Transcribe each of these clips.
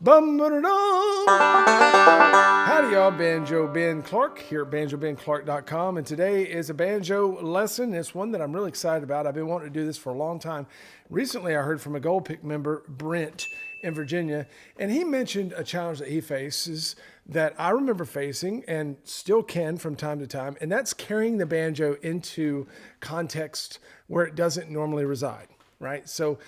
Bum-ba-da-dum. Howdy y'all, Banjo Ben Clark here at banjobenclark.com, and today is a banjo lesson. It's one that I'm really excited about. I've been wanting to do this for a long time. Recently I heard from a Gold Pick member, Brent, in Virginia, and he mentioned a challenge that he faces that I remember facing and still can from time to time, and that's carrying the banjo into context where it doesn't normally reside, right? So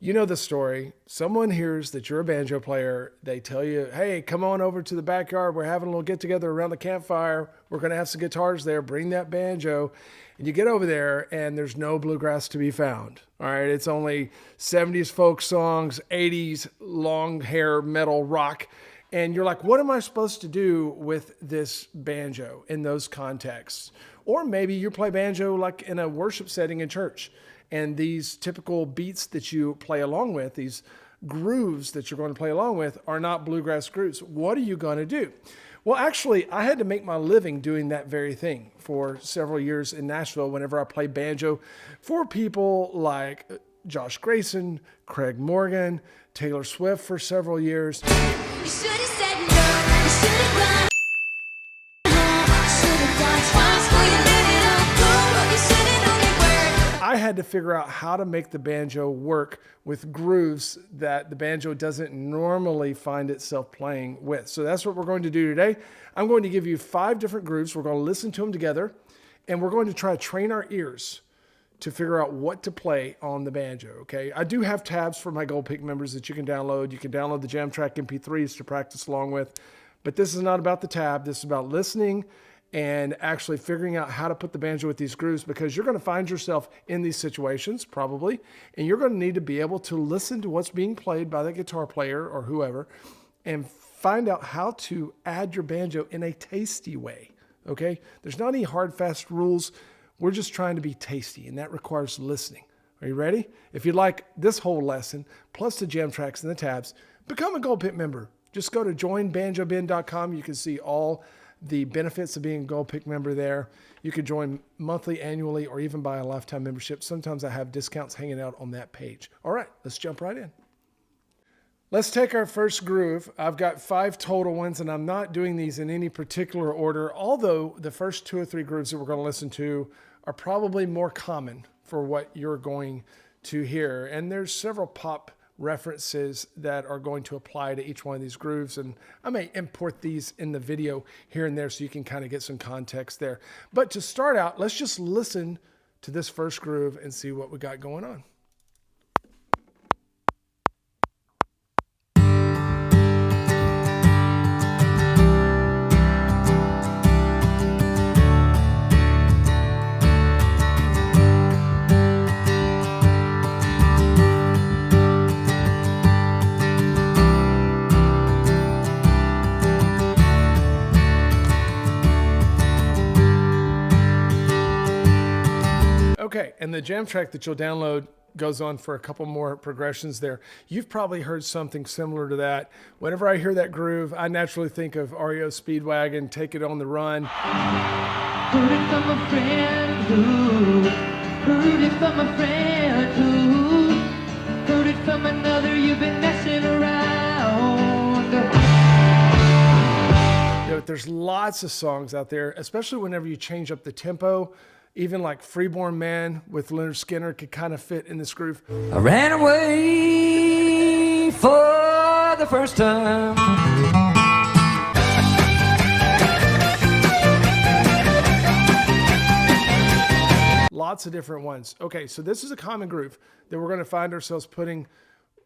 you know the story. Someone hears that you're a banjo player. They tell you, hey, come on over to the backyard. We're having a little get together around the campfire. We're going to have some guitars there. Bring that banjo. And you get over there and there's no bluegrass to be found. All right. It's only 70s folk songs, 80s long hair metal rock. And you're like, what am I supposed to do with this banjo in those contexts? Or maybe you play banjo like in a worship setting in church. And these typical beats that you play along with, these grooves that you're going to play along with, are not bluegrass grooves. What are you going to do? Well, actually, I had to make my living doing that very thing for several years in Nashville whenever I played banjo for people like Josh Grayson, Craig Morgan, Taylor Swift for several years. You should have said no, you should have run. I had to figure out how to make the banjo work with grooves that the banjo doesn't normally find itself playing with. So that's what we're going to do today. I'm going to give you 5 different grooves. We're going to listen to them together, and we're going to try to train our ears to figure out what to play on the banjo, okay? I do have tabs for my Gold Pick members that you can download. You can download the JamTracks MP3s to practice along with, but this is not about the tab. This is about listening and actually figuring out how to put the banjo with these grooves, because you're going to find yourself in these situations probably, and you're going to need to be able to listen to what's being played by the guitar player or whoever and find out how to add your banjo in a tasty way, okay? There's not any hard, fast rules. We're just trying to be tasty, and that requires listening. Are you ready? If you'd like this whole lesson, plus the JamTracks and the tabs, become a Gold Pick member. Just go to joinbanjoben.com. You can see all the benefits of being a Gold Pick member there. You can join monthly, annually, or even buy a lifetime membership. Sometimes I have discounts hanging out on that page. All right, let's jump right in. Let's take our first groove. I've got 5 total ones, and I'm not doing these in any particular order, although the first 2 or 3 grooves that we're going to listen to are probably more common for what you're going to hear. And there's several pop references that are going to apply to each one of these grooves, and I may import these in the video here and there so you can kind of get some context there. But to start out, let's just listen to this first groove and see what we got going on. Okay, and the JamTrack that you'll download goes on for a couple more progressions there. You've probably heard something similar to that. Whenever I hear that groove, I naturally think of REO Speedwagon, Take It on the Run. Heard it from a friend who heard it from a friend who heard it from another. You've been messing around. You know, there's lots of songs out there, especially whenever you change up the tempo. Even like Freeborn Man with Leonard Skinner could kind of fit in this groove. I ran away for the first time. Lots of different ones. Okay, so this is a common groove that we're going to find ourselves putting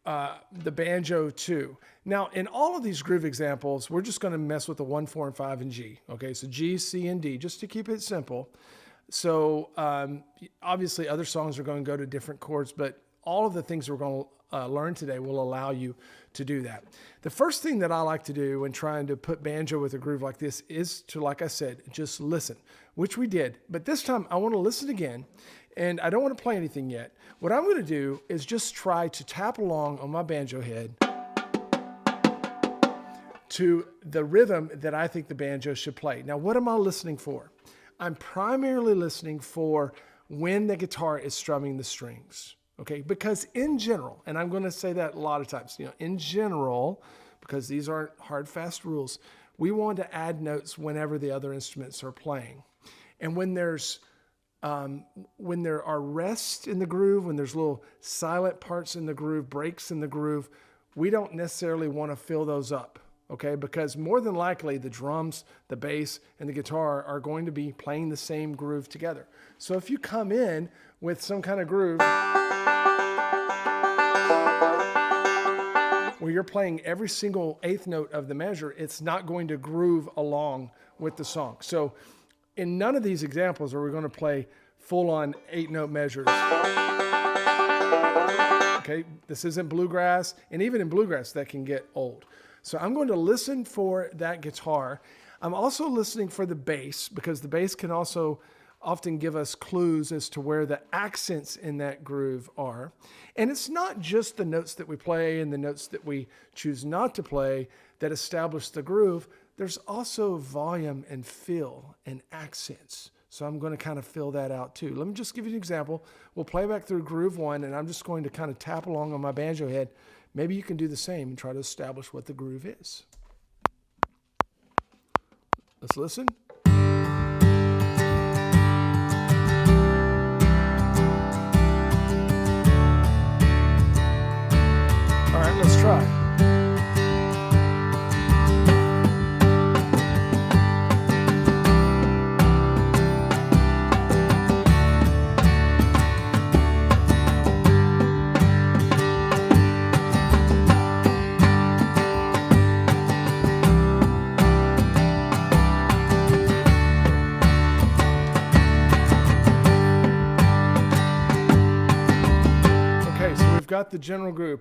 the banjo to. Now, in all of these groove examples, we're just going to mess with the 1, 4, and 5 and G. Okay, so G, C, and D, just to keep it simple. So obviously other songs are going to go to different chords, but all of the things we're going to learn today will allow you to do that. The first thing that I like to do when trying to put banjo with a groove like this is to, like I said, just listen, which we did. But this time I want to listen again, and I don't want to play anything yet. What I'm going to do is just try to tap along on my banjo head to the rhythm that I think the banjo should play. Now, what am I listening for? I'm primarily listening for when the guitar is strumming the strings, okay? Because in general, and I'm going to say that a lot of times, in general, because these aren't hard, fast rules. We want to add notes whenever the other instruments are playing. And when there are rests in the groove, when there's little silent parts in the groove, breaks in the groove, we don't necessarily want to fill those up, okay? Because more than likely the drums, the bass, and the guitar are going to be playing the same groove together. So if you come in with some kind of groove where you're playing every single eighth note of the measure, it's not going to groove along with the song. So in none of these examples are we going to play full-on 8-note measures. Okay, this isn't bluegrass, and even in bluegrass that can get old. So I'm going to listen for that guitar. I'm also listening for the bass, because the bass can also often give us clues as to where the accents in that groove are. And it's not just the notes that we play and the notes that we choose not to play that establish the groove. There's also volume and feel and accents. So I'm going to kind of fill that out too. Let me just give you an example. We'll play back through groove 1, and I'm just going to kind of tap along on my banjo head. Maybe you can do the same and try to establish what the groove is. Let's listen. All right, let's try. Got the general groove.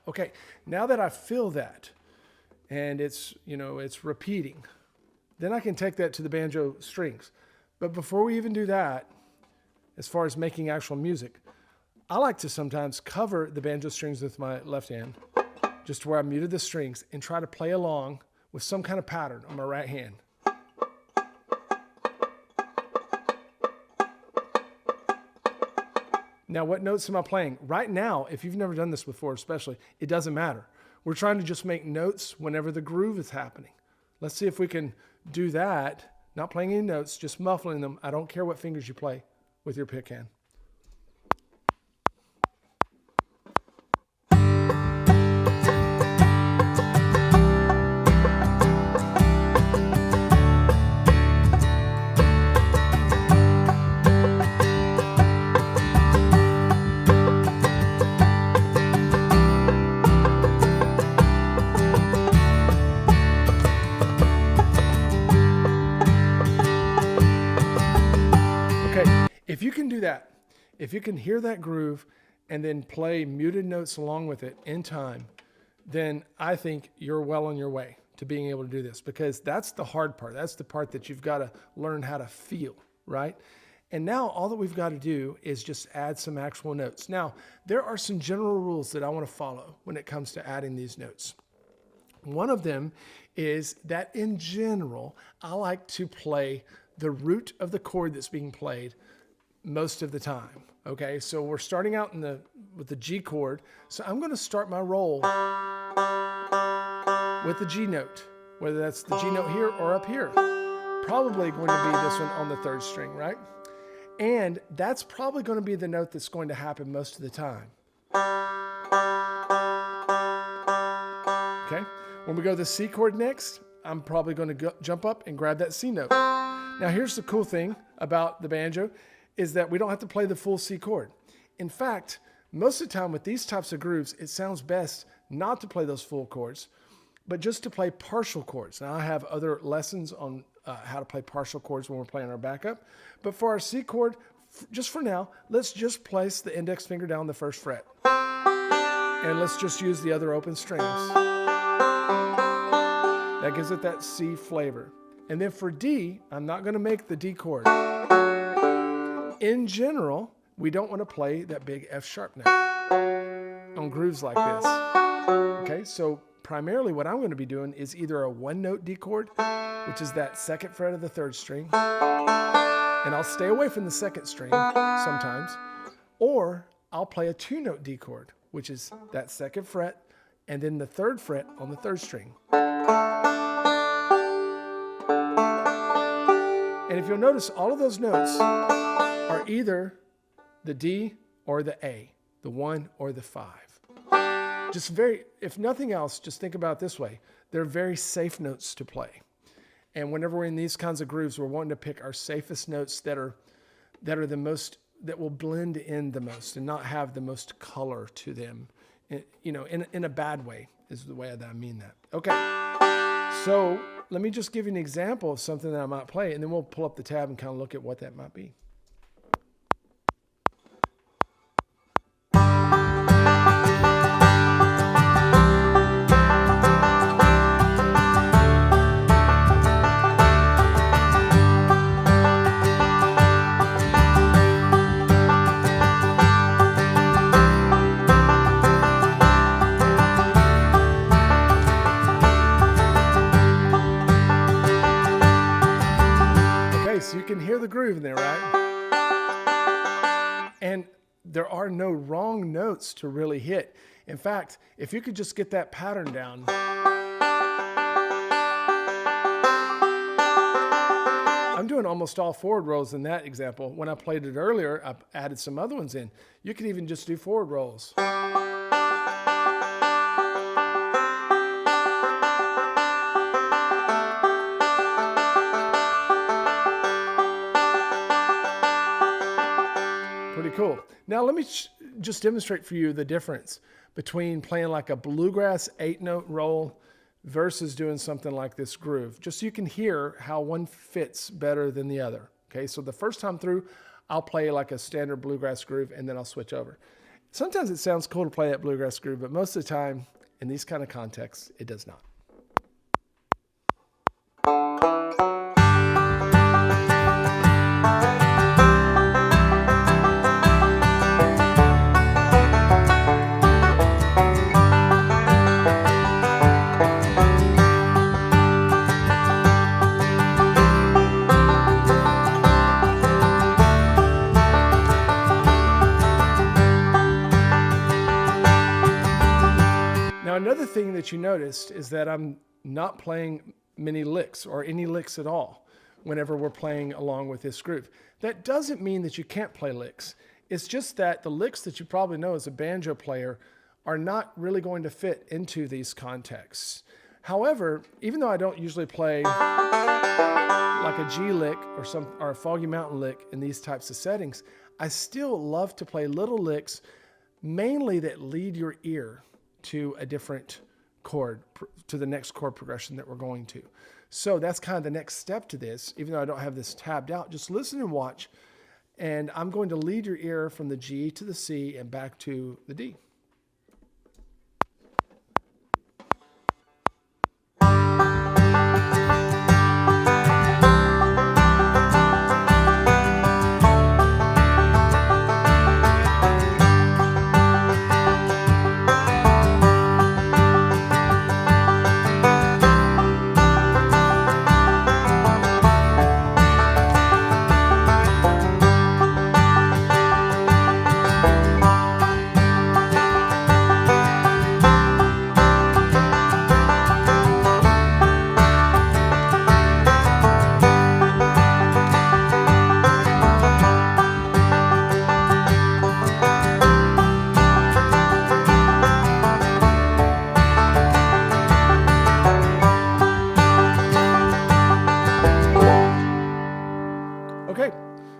Okay, now that I feel that and it's repeating, then I can take that to the banjo strings. But before we even do that, as far as making actual music, I like to sometimes cover the banjo strings with my left hand, just to where I muted the strings, and try to play along with some kind of pattern on my right hand. Now, what notes am I playing? Right now, if you've never done this before especially, it doesn't matter. We're trying to just make notes whenever the groove is happening. Let's see if we can do that, not playing any notes, just muffling them. I don't care what fingers you play with your pick hand. If you can do that, if you can hear that groove and then play muted notes along with it in time, then I think you're well on your way to being able to do this, because that's the hard part. That's the part that you've got to learn how to feel, right? And now all that we've got to do is just add some actual notes. Now, there are some general rules that I want to follow when it comes to adding these notes. One of them is that in general, I like to play the root of the chord that's being played most of the time. Okay, so we're starting out with the G chord. So I'm going to start my roll with the G note, whether that's the G note here or up here. Probably going to be this one on the 3rd string, right? And that's probably going to be the note that's going to happen most of the time. Okay, when we go to the C chord next, I'm probably going to jump up and grab that C note. Now here's the cool thing about the banjo, is that we don't have to play the full C chord. In fact, most of the time with these types of grooves, it sounds best not to play those full chords, but just to play partial chords. Now I have other lessons on how to play partial chords when we're playing our backup, but for our C chord, just for now, let's just place the index finger down the 1st fret. And let's just use the other open strings. That gives it that C flavor. And then for D, I'm not gonna make the D chord. In general, we don't want to play that big F sharp note on grooves like this. Okay, so primarily what I'm going to be doing is either a 1-note D chord, which is that 2nd fret of the 3rd string, and I'll stay away from the 2nd string sometimes, or I'll play a 2-note D chord, which is that 2nd fret and then the 3rd fret on the 3rd string. And if you'll notice, all of those notes are either the D or the A, the 1 or the 5. Just if nothing else, just think about it this way. They're very safe notes to play. And whenever we're in these kinds of grooves, we're wanting to pick our safest notes that are the most, that will blend in the most and not have the most color to them. In a bad way is the way that I mean that. Okay, so let me just give you an example of something that I might play, and then we'll pull up the tab and kind of look at what that might be. So you can hear the groove in there, right? And there are no wrong notes to really hit. In fact, if you could just get that pattern down. I'm doing almost all forward rolls in that example. When I played it earlier, I added some other ones in. You could even just do forward rolls. Pretty cool. Now let me just demonstrate for you the difference between playing like a bluegrass 8-note roll versus doing something like this groove, just so you can hear how one fits better than the other. Okay, so the first time through, I'll play like a standard bluegrass groove and then I'll switch over. Sometimes it sounds cool to play that bluegrass groove, but most of the time in these kind of contexts, it does not. Another thing that you noticed is that I'm not playing many licks or any licks at all whenever we're playing along with this groove. That doesn't mean that you can't play licks. It's just that the licks that you probably know as a banjo player are not really going to fit into these contexts. However, even though I don't usually play like a G lick or a Foggy Mountain lick in these types of settings, I still love to play little licks, mainly that lead your ear to a different chord, to the next chord progression that we're going to. So that's kind of the next step to this. Even though I don't have this tabbed out, just listen and watch. And I'm going to lead your ear from the G to the C and back to the D.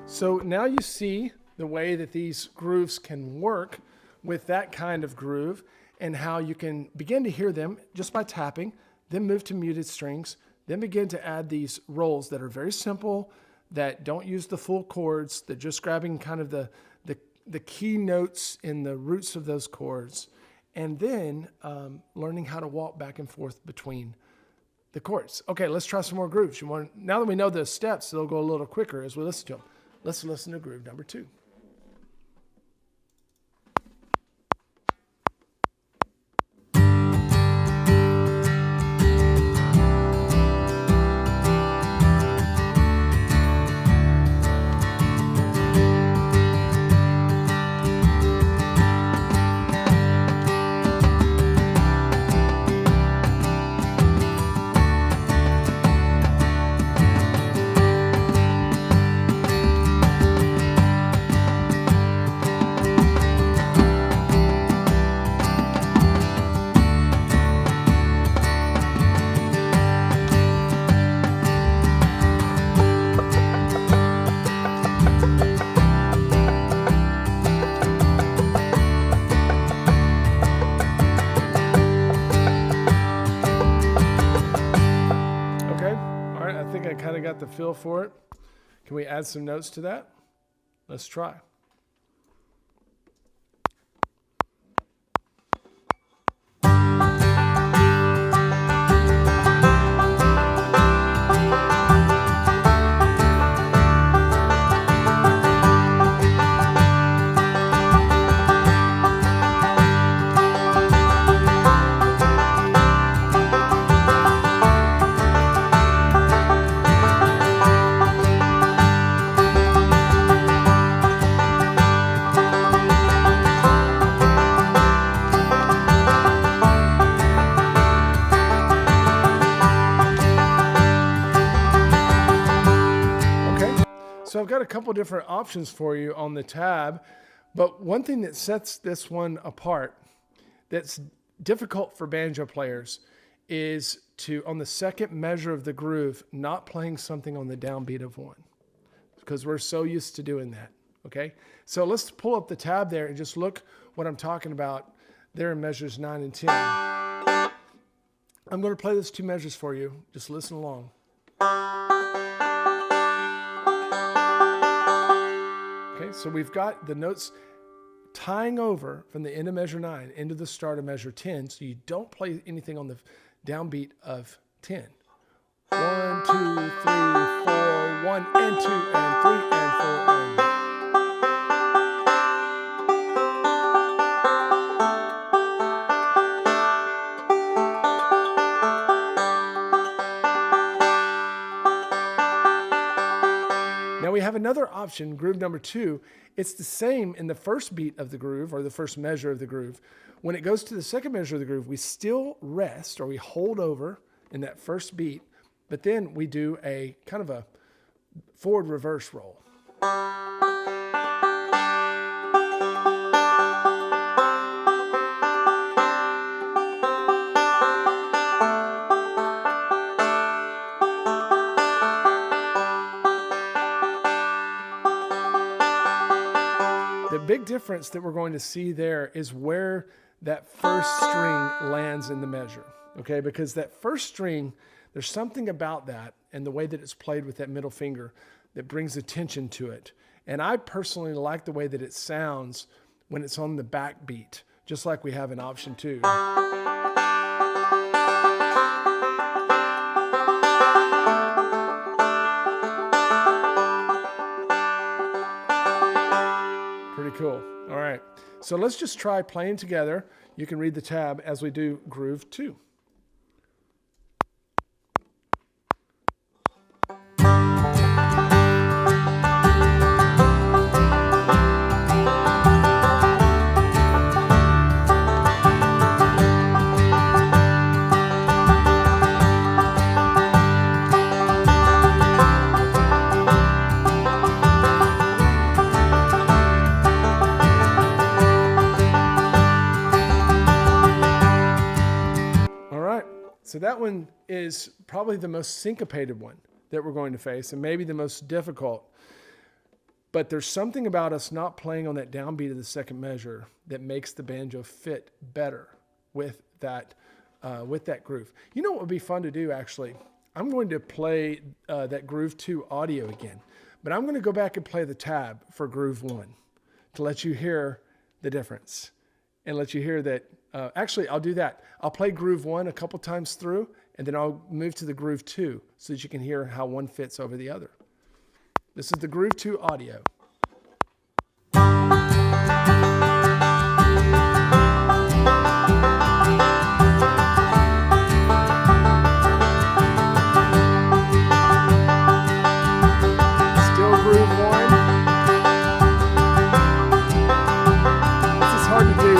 So now you see the way that these grooves can work with that kind of groove and how you can begin to hear them just by tapping, then move to muted strings, then begin to add these rolls that are very simple, that don't use the full chords, that just grabbing kind of the key notes in the roots of those chords, and then learning how to walk back and forth between the chords. Okay, let's try some more grooves. Now that we know the steps, they'll go a little quicker as we listen to them. Let's listen to groove number 2. got the feel for it. Can we add some notes to that? Let's try. So I've got a couple different options for you on the tab, but one thing that sets this one apart that's difficult for banjo players is to, on the second measure of the groove, not playing something on the downbeat of 1, because we're so used to doing that, okay? So let's pull up the tab there and just look what I'm talking about there in measures 9 and 10. I'm going to play those 2 measures for you. Just listen along. Okay, so we've got the notes tying over from the end of measure 9 into the start of measure 10, so you don't play anything on the downbeat of 10. 1, 2, 3, 4, 1 and 2 and 3 and 4 and. Now we have another option, groove number 2. It's the same in the first beat of the groove, or the first measure of the groove. When it goes to the second measure of the groove, we still rest, or we hold over in that first beat, but then we do a kind of a forward reverse roll. The big difference that we're going to see there is where that first string lands in the measure, okay? Because that first string, there's something about that and the way that it's played with that middle finger that brings attention to it. And I personally like the way that it sounds when it's on the back beat, just like we have in option 2. Pretty cool. All right. So let's just try playing together. You can read the tab as we do groove 2. So that one is probably the most syncopated one that we're going to face, and maybe the most difficult. But there's something about us not playing on that downbeat of the second measure that makes the banjo fit better with that groove. You know what would be fun to do, actually? I'm going to play that groove 2 audio again, but I'm going to go back and play the tab for groove 1 to let you hear the difference and let you hear that. Actually, I'll do that. I'll play groove 1 a couple times through, and then I'll move to the groove 2 so that you can hear how one fits over the other. This is the groove 2 audio. Still groove 1. This is hard to do.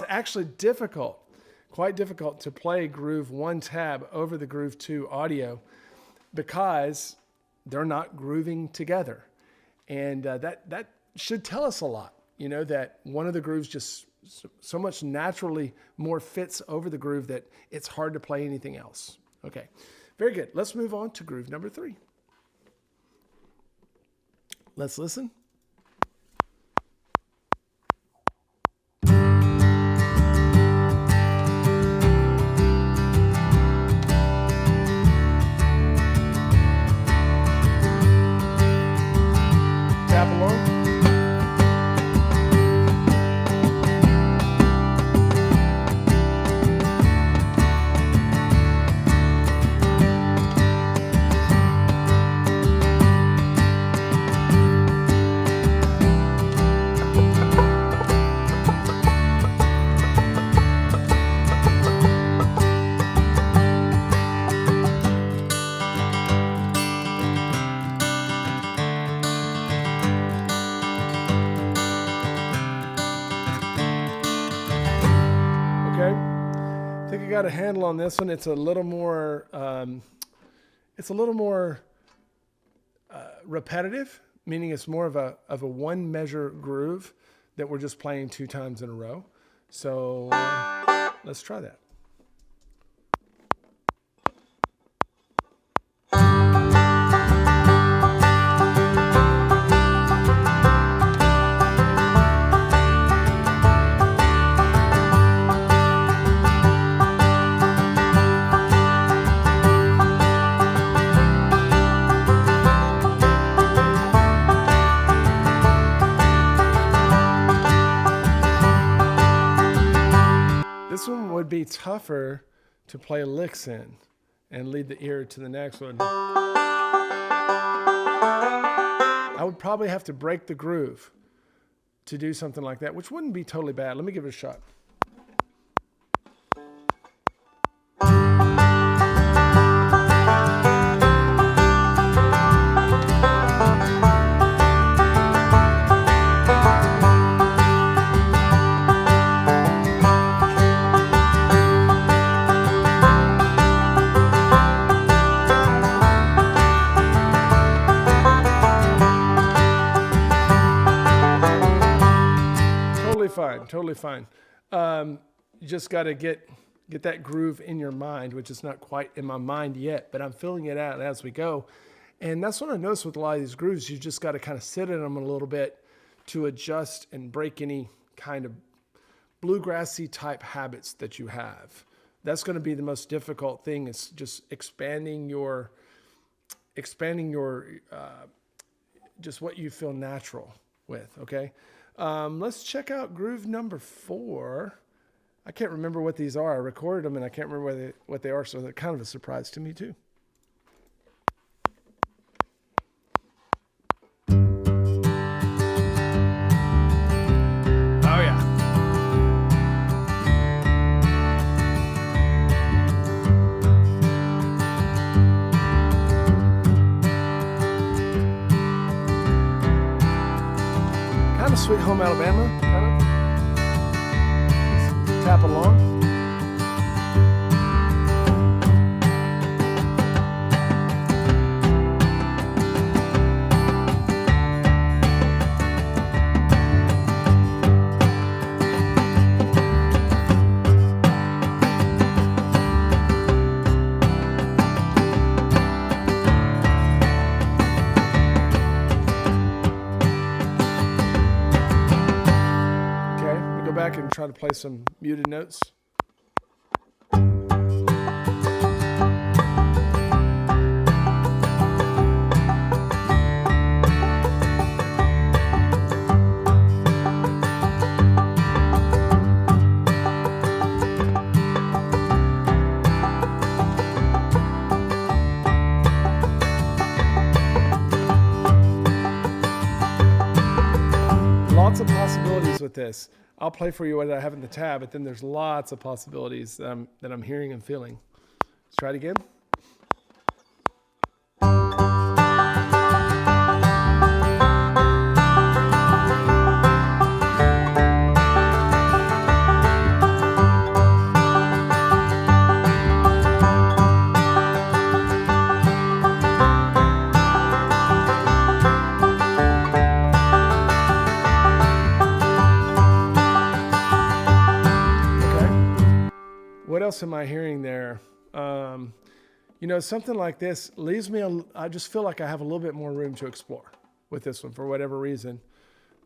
Actually quite difficult to play groove 1 tab over the groove 2 audio. because they're not grooving together. And that should tell us a lot, you know, that one of the grooves just so much naturally more fits over the groove that it's hard to play anything else. Okay, very good. Let's move on to groove number 3. Let's listen. Tap along. Got a handle on this one. It's a little more repetitive, meaning it's more of a one measure groove that we're just playing 2 times in a row. So let's try that. This one would be tougher to play licks in and lead the ear to the next one. I would probably have to break the groove to do something like that, which wouldn't be totally bad. Let me give it a shot. Totally fine. You just got to get that groove in your mind, which is not quite in my mind yet, but I'm filling it out as we go. And that's what I noticed with a lot of these grooves. You just got to kind of sit in them a little bit to adjust and break any kind of bluegrassy type habits that you have. That's going to be the most difficult thing. It's just expanding your just what you feel natural with. Okay. Let's check out groove number 4. I can't remember what these are. I recorded them and I can't remember what they are, so they're kind of a surprise to me too. Oh yeah. Sweet Home Alabama, kind of. Tap along. Back and try to play some muted notes. Lots of possibilities with this. I'll play for you what I have in the tab, but then there's lots of possibilities that I'm hearing and feeling. Let's try it again. else am I hearing there? You know, something like this leaves me, I just feel like I have a little bit more room to explore with this one for whatever reason.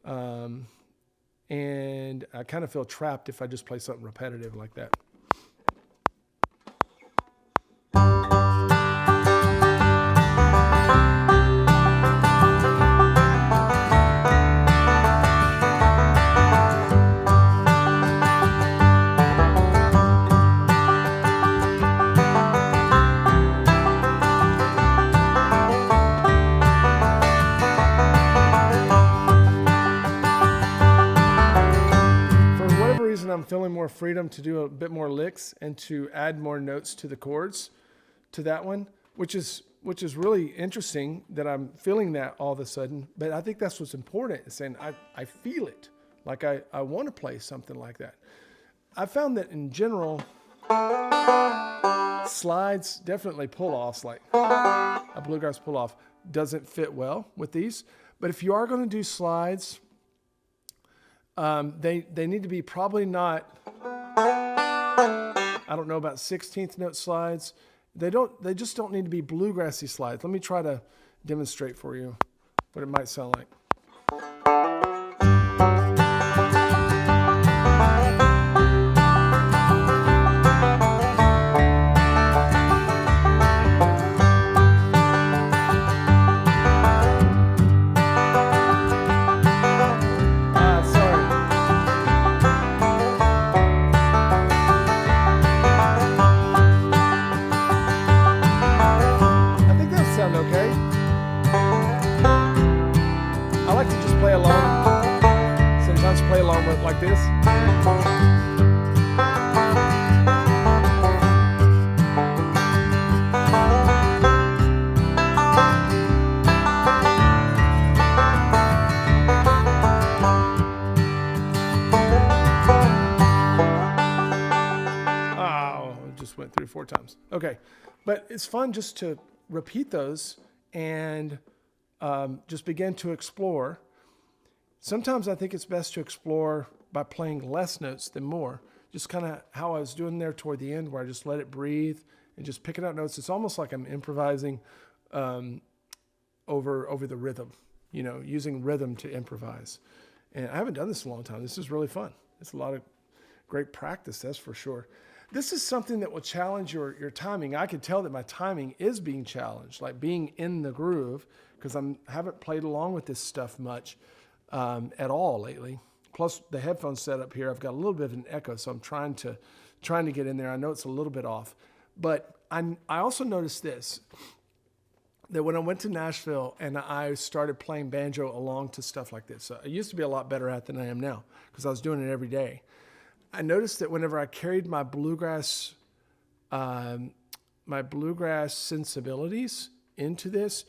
And I kind of feel trapped if I just play something repetitive like that. I'm feeling more freedom to do a bit more licks and to add more notes to the chords to that one, which is really interesting that I'm feeling that all of a sudden. But I think that's what's important, is saying I feel it, like I want to play something like that. I found that in general, slides, definitely pull-offs, like a bluegrass pull-off, doesn't fit well with these. But if you are going to do slides, they need to be probably not, I don't know about 16th note slides. They just don't need to be bluegrassy slides. Let me try to demonstrate for you what it might sound like. Okay. I like to just play along. Sometimes play along with like this. Oh, it just went through 4 times. Okay, but it's fun just to repeat those and just begin to explore. Sometimes I think it's best to explore by playing less notes than more. Just kind of how I was doing there toward the end, where I just let it breathe and just picking out notes. It's almost like I'm improvising over the rhythm, you know, using rhythm to improvise. And I haven't done this in a long time. This is really fun. It's a lot of great practice, that's for sure. This is something that will challenge your timing. I can tell that my timing is being challenged, like being in the groove, because I haven't played along with this stuff much at all lately. Plus the headphone setup here, I've got a little bit of an echo, so I'm trying to get in there. I know it's a little bit off, but I also noticed this, that when I went to Nashville and I started playing banjo along to stuff like this, I used to be a lot better at than I am now because I was doing it every day. I noticed that whenever I carried my bluegrass sensibilities into this,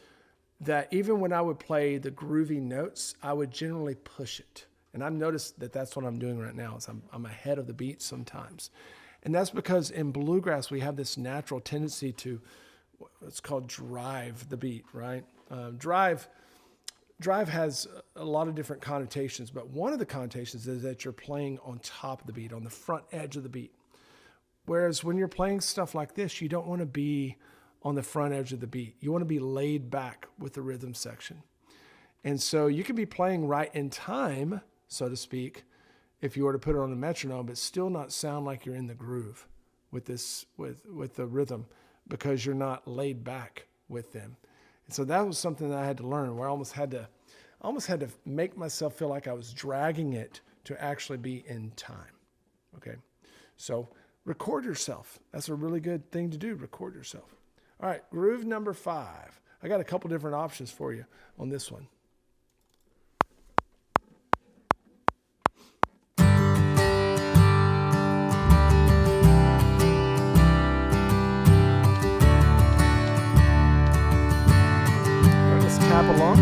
that even when I would play the groovy notes, I would generally push it. And I've noticed that that's what I'm doing right now, is I'm ahead of the beat sometimes. And that's because in bluegrass, we have this natural tendency to, it's called drive the beat, right? Drive has a lot of different connotations, but one of the connotations is that you're playing on top of the beat, on the front edge of the beat. Whereas when you're playing stuff like this, you don't want to be on the front edge of the beat. You want to be laid back with the rhythm section. And so you can be playing right in time, so to speak, if you were to put it on the metronome, but still not sound like you're in the groove with this, with the rhythm, because you're not laid back with them. And so that was something that I had to learn, where I almost had to make myself feel like I was dragging it to actually be in time. Okay. So record yourself. That's a really good thing to do. Record yourself. All right. Groove number 5. I got a couple different options for you on this one. Tap along.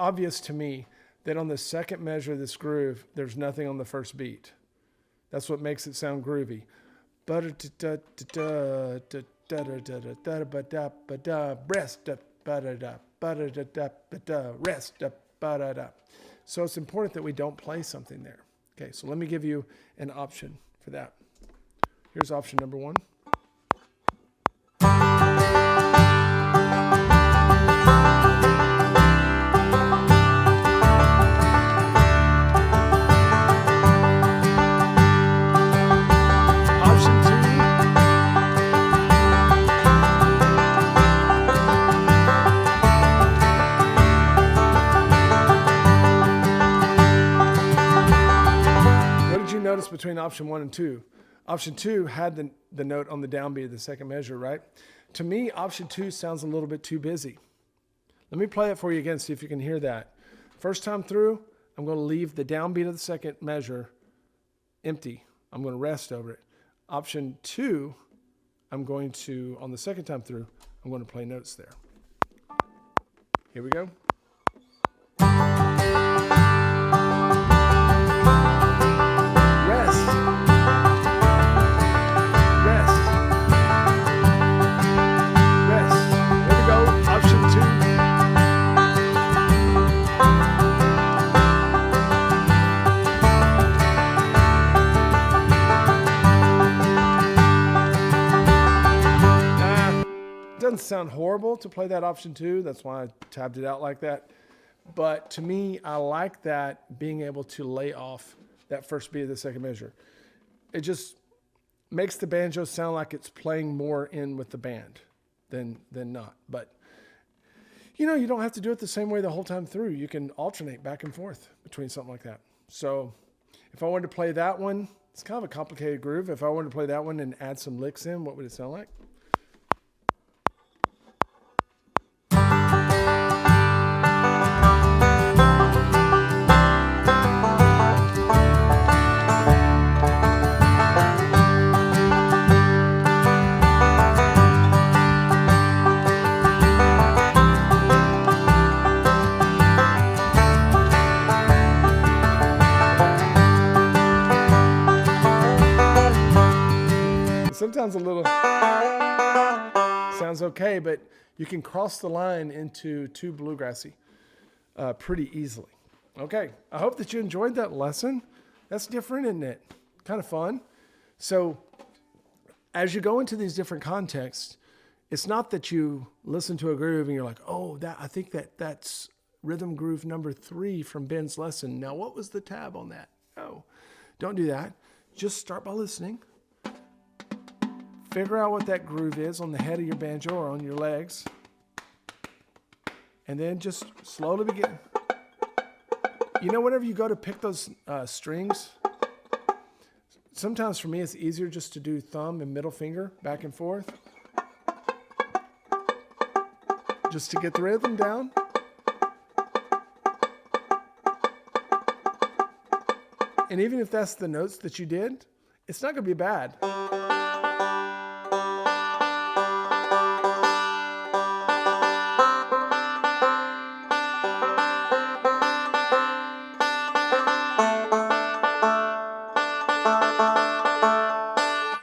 obvious to me that on the second measure of this groove, there's nothing on the first beat. That's what makes it sound groovy. So it's important that we don't play something there. Okay, so let me give you an option for that. Here's option number 1. Notice between option 1 and 2. Option 2 had the note on the downbeat of the second measure, right? To me, option 2 sounds a little bit too busy. Let me play it for you again, see if you can hear that. First time through, I'm going to leave the downbeat of the second measure empty. I'm going to rest over it. Option 2, I'm going to, on the second time through, I'm going to play notes there. Here we go. Doesn't sound horrible to play that option 2. That's why I tabbed it out like that. But to me, I like that being able to lay off that first beat of the second measure. It just makes the banjo sound like it's playing more in with the band than not. But you know, you don't have to do it the same way the whole time through. You can alternate back and forth between something like that. So if I wanted to play that one, it's kind of a complicated groove. If I wanted to play that one and add some licks in, what would it sound like? Sometimes a little sounds okay, but you can cross the line into too bluegrassy pretty easily. Okay, I hope that you enjoyed that lesson. That's different, isn't it? Kind of fun. So as you go into these different contexts, it's not that you listen to a groove and you're like, oh, I think that's rhythm groove number 3 from Ben's lesson. Now, what was the tab on that? No, don't do that. Just start by listening. Figure out what that groove is on the head of your banjo or on your legs. And then just slowly begin. You know, whenever you go to pick those strings, sometimes for me it's easier just to do thumb and middle finger back and forth. Just to get the rhythm down. And even if that's the notes that you did, it's not going to be bad.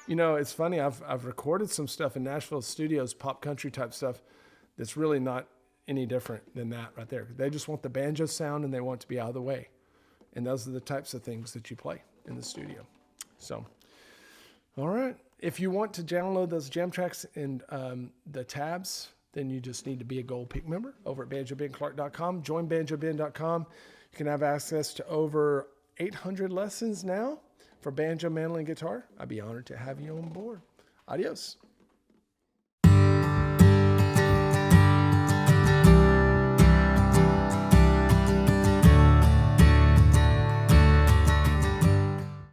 You know, it's funny, I've recorded some stuff in Nashville studios, pop country type stuff, that's really not any different than that right there. They just want the banjo sound and they want to be out of the way. And those are the types of things that you play in the studio. So, all right. If you want to download those JamTracks and the tabs, then you just need to be a Gold Peak member over at banjobenclark.com. Join banjoben.com. You can have access to over 800 lessons now for banjo, mandolin, guitar. I'd be honored to have you on board. Adios.